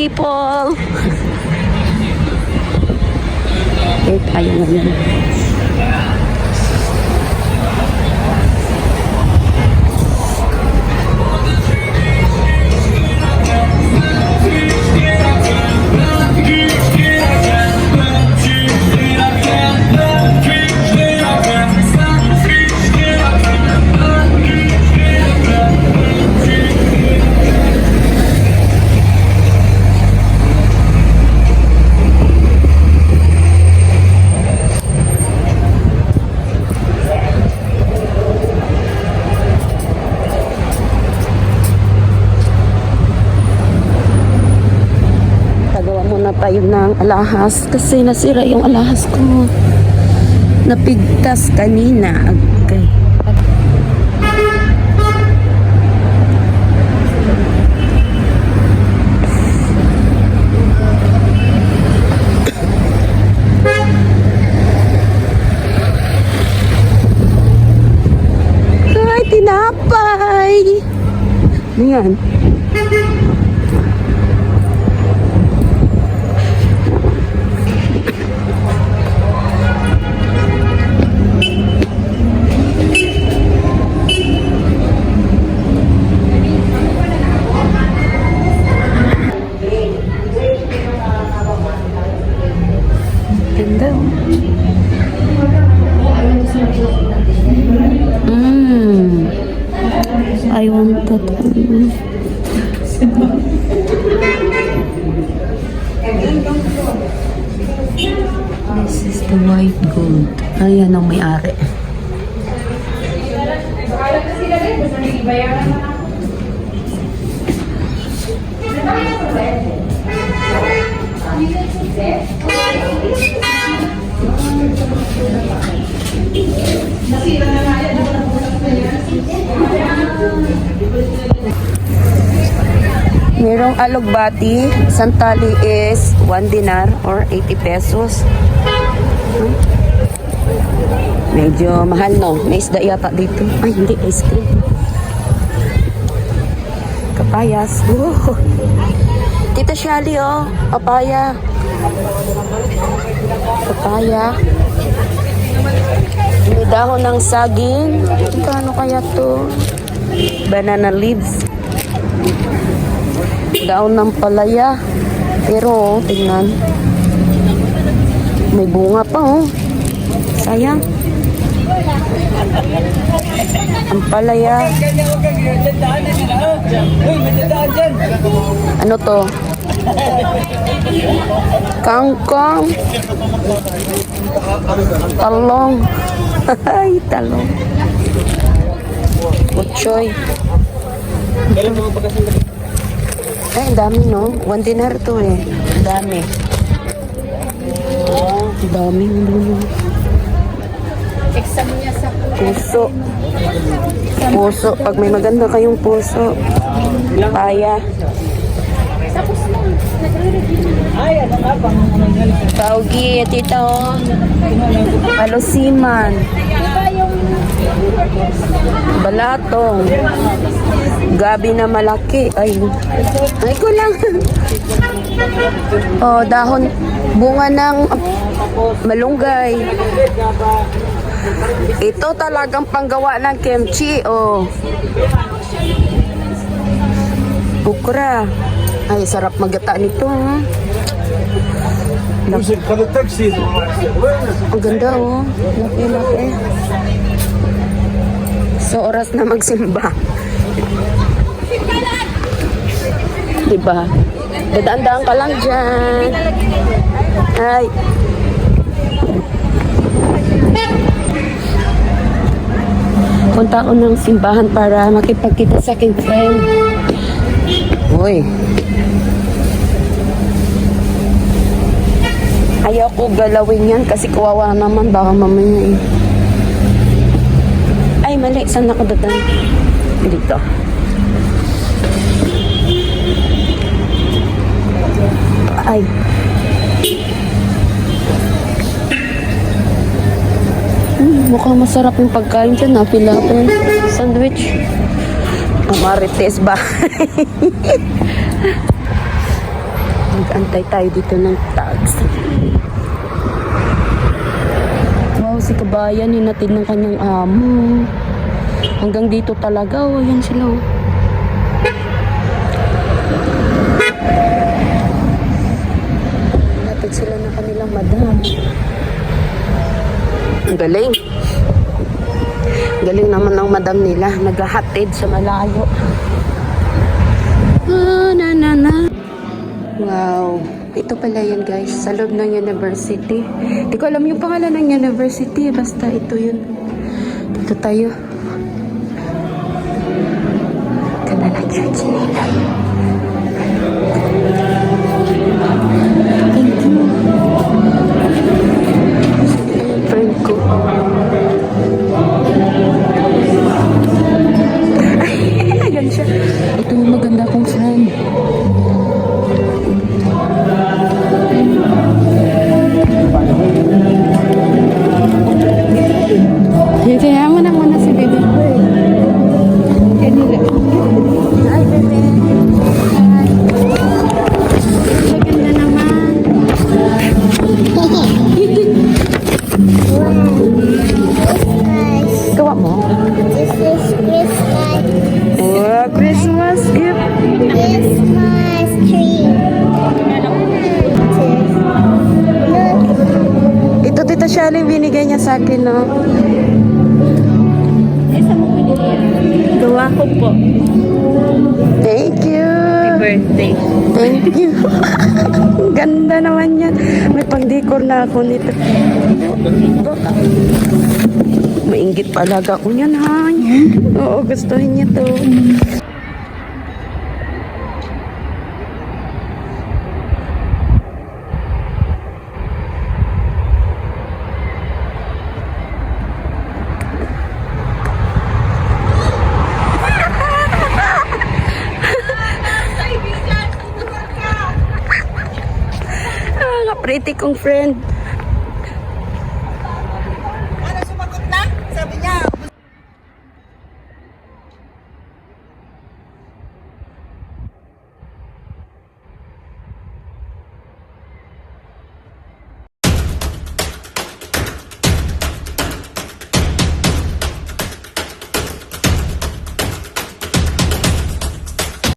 people. Okay, tayo ngayon. Tayo ng alahas kasi nasira yung alahas ko, napigtas kanina. Okay. Ay, tinapay. Ayan. I want that one. This is the white gold. Ayan ang may-ari. Merong alugbati, isang tali is 1 dinar or 80 pesos. Medyo mahal, no? May isda yata dito. Ay, hindi, ice cream. Kapayas. Tita Shali, oh. Papaya. Papaya. May dahon ng saging. Kano kaya to? Banana leaves. Daon ng palaya. Pero, tingnan. May bunga pa, oh. Sayang. Ang palaya. Ano to? Kangkong. Talong. Ay, talong. Utsoy. Ay, ang dami, no? 1 dinar to, eh. Ang dami. Ang dami, no? Puso. Puso. Pag may maganda kayong puso. Paya. Paugi, tita, oh. Palusiman. Balatong. Gabi na malaki. Ay ko lang. Oh, dahon. Bunga ng malunggay. Ito talagang panggawa ng kimchi. Oh. Okra. Ay, sarap magata nito, ha? Ang ganda, oh. Laki-laki. So, oras na magsimba. Diba? Dadaan-daan ka lang dyan. Ay. Punta ako ng simbahan para makipagkita sa aking friend. Uy. Ayaw ko galawin yan kasi kawawa naman. Baka mamaya, eh. Ay, mali. Saan ako dadaan? Dito. Ay. Mukhang masarap yung pagkain dyan, ha? Pilapil. Sandwich. Marites ba? Mag-antay tayo dito ng taxi. Wow, si kabayan, hinatid ng kanyang amo. Hanggang dito talaga, oh, ayan sila, oh. Hinatid sila ng kanilang madam. Ang galing. Galing naman ng madam nila. Naghahatid sa malayo. Ah, na. Wow. Ito pala yan, guys. Sa loob ng university. Di ko alam yung pangalan ng university. Basta ito yun. Dito tayo. Ganda na church nila. Thank you. Ayun, friend ko. Ayan siya. Ito yung maganda kong friend. Kaya mo na muna si baby ko eh. Kanila. Hi, bebe. Hi. Maganda naman. Gawa mo? This is Christmas. Oh, Christmas gift. Christmas tree. Look. Ito, Tita Shally, binigay niya sa akin, no? Gawa ko po. Thank you. Birthday. Thank you. Ganda naman yan. May pang-decor na ako nito. Mainggit palaga ko yan, ha? Oo, gustuhin niya to. Pretty kong friend.